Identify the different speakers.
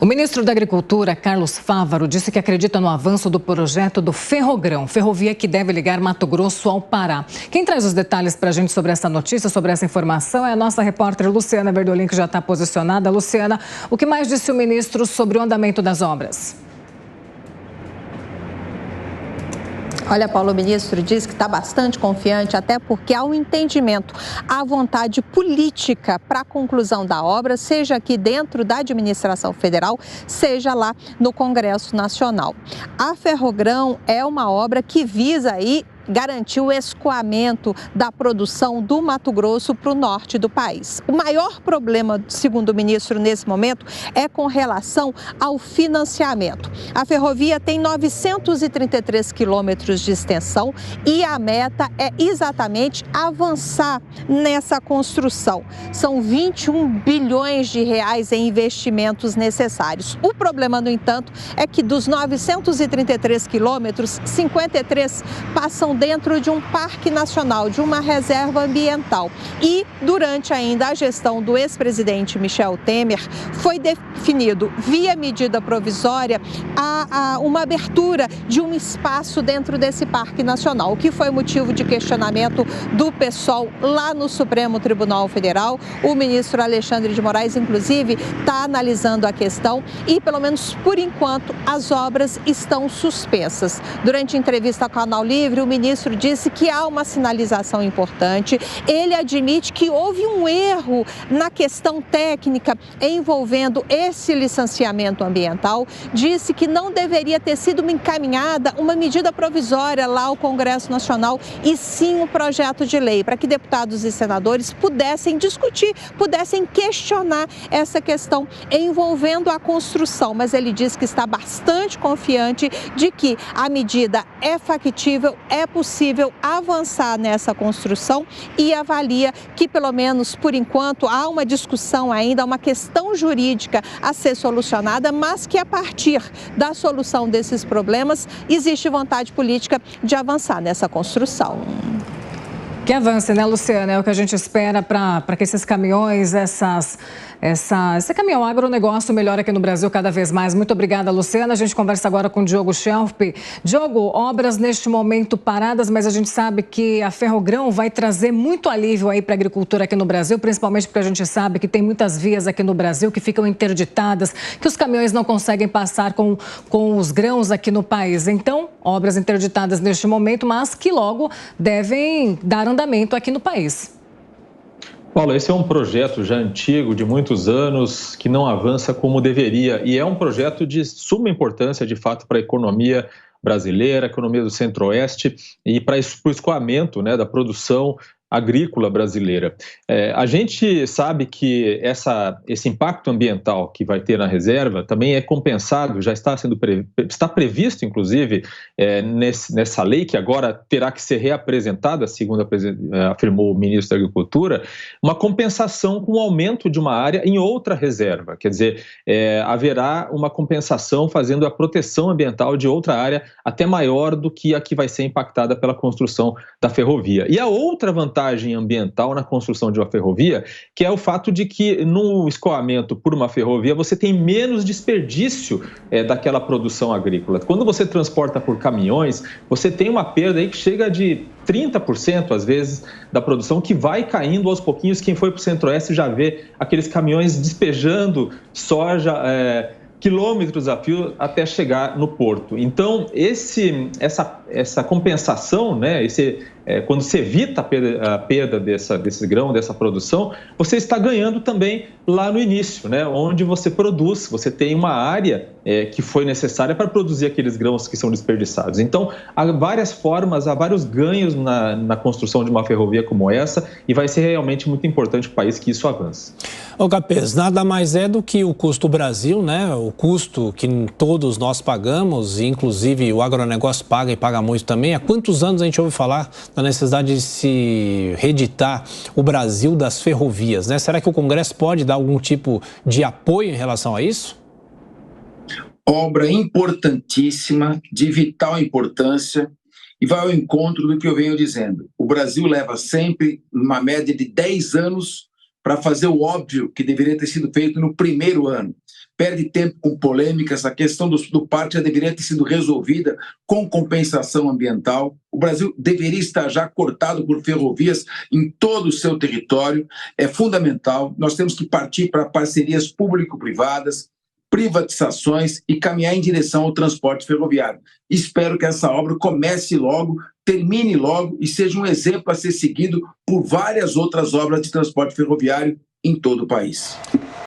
Speaker 1: O ministro da Agricultura, Carlos Fávaro, disse que acredita no avanço do projeto do Ferrogrão, ferrovia que deve ligar Mato Grosso ao Pará. Quem traz os detalhes para a gente sobre essa notícia, sobre essa informação, é a nossa repórter Luciana Verdolim, que já está posicionada. Luciana, o que mais disse o ministro sobre o andamento das obras?
Speaker 2: Olha, Paulo, o ministro diz que está bastante confiante, até porque há um entendimento, há vontade política para a conclusão da obra, seja aqui dentro da administração federal, seja lá no Congresso Nacional. A Ferrogrão é uma obra que visa aí garantir o escoamento da produção do Mato Grosso para o norte do país. O maior problema, segundo o ministro, nesse momento, é com relação ao financiamento. A ferrovia tem 933 quilômetros de extensão e a meta é exatamente avançar nessa construção. São 21 bilhões de reais em investimentos necessários. O problema, no entanto, é que dos 933 quilômetros, 53 passam dentro de um parque nacional, de uma reserva ambiental. E, durante ainda a gestão do ex-presidente Michel Temer, foi definido, via medida provisória, uma abertura de um espaço dentro desse parque nacional, o que foi motivo de questionamento do PSOL lá no Supremo Tribunal Federal. O ministro Alexandre de Moraes, inclusive, está analisando a questão e, pelo menos por enquanto, as obras estão suspensas. Durante entrevista ao Canal Livre, o ministro disse que há uma sinalização importante. Ele admite que houve um erro na questão técnica envolvendo esse licenciamento ambiental. Disse que não deveria ter sido encaminhada uma medida provisória lá ao Congresso Nacional e sim um projeto de lei para que deputados e senadores pudessem discutir, pudessem questionar essa questão envolvendo a construção. Mas ele diz que está bastante confiante de que a medida é factível, é possível avançar nessa construção e avalia que, pelo menos por enquanto, há uma discussão ainda, uma questão jurídica a ser solucionada, mas que a partir da solução desses problemas existe vontade política de avançar nessa construção.
Speaker 1: Que avance, né, Luciana? É o que a gente espera para que esses caminhões, esse caminhão agronegócio melhore aqui no Brasil cada vez mais. Muito obrigada, Luciana. A gente conversa agora com o Diogo Schelp. Diogo, obras neste momento paradas, mas a gente sabe que a Ferrogrão vai trazer muito alívio aí para a agricultura aqui no Brasil, principalmente porque a gente sabe que tem muitas vias aqui no Brasil que ficam interditadas, que os caminhões não conseguem passar com os grãos aqui no país. Então, obras interditadas neste momento, mas que logo devem dar andamento aqui no país.
Speaker 3: Paulo, esse é um projeto já antigo, de muitos anos, que não avança como deveria. E é um projeto de suma importância, de fato, para a economia brasileira, a economia do Centro-Oeste e para o escoamento, né, da produção agrícola brasileira. A gente sabe que esse impacto ambiental que vai ter na reserva também é compensado, já está previsto, inclusive, nessa lei que agora terá que ser reapresentada, segundo afirmou o ministro da Agricultura, uma compensação com o aumento de uma área em outra reserva. Quer dizer, haverá uma compensação fazendo a proteção ambiental de outra área até maior do que a que vai ser impactada pela construção da ferrovia. E a outra vantagem ambiental na construção de uma ferrovia, que é o fato de que no escoamento por uma ferrovia você tem menos desperdício daquela produção agrícola. Quando você transporta por caminhões, você tem uma perda aí que chega de 30% às vezes da produção, que vai caindo aos pouquinhos. Quem foi para o Centro-Oeste já vê aqueles caminhões despejando soja quilômetros a fio até chegar no porto. Então, essa compensação, né, quando se evita a perda desse grão, dessa produção, você está ganhando também lá no início, né, onde você produz, você tem uma área que foi necessária para produzir aqueles grãos que são desperdiçados. Então, há várias formas, há vários ganhos na construção de uma ferrovia como essa, e vai ser realmente muito importante para o país que isso avance.
Speaker 4: Ô Capês, nada mais é do que o custo Brasil, né? O custo que todos nós pagamos, inclusive o agronegócio paga e paga muito também. Há quantos anos a gente ouve falar da necessidade de se reeditar o Brasil das ferrovias, né? Será que o Congresso pode dar algum tipo de apoio em relação a isso?
Speaker 5: Obra importantíssima, de vital importância, e vai ao encontro do que eu venho dizendo. O Brasil leva sempre uma média de 10 anos para fazer o óbvio que deveria ter sido feito no primeiro ano. Perde tempo com polêmicas, a questão do parque já deveria ter sido resolvida com compensação ambiental. O Brasil deveria estar já cortado por ferrovias em todo o seu território. É fundamental, nós temos que partir para parcerias público-privadas, privatizações e caminhar em direção ao transporte ferroviário. Espero que essa obra comece logo, termine logo e seja um exemplo a ser seguido por várias outras obras de transporte ferroviário em todo o país.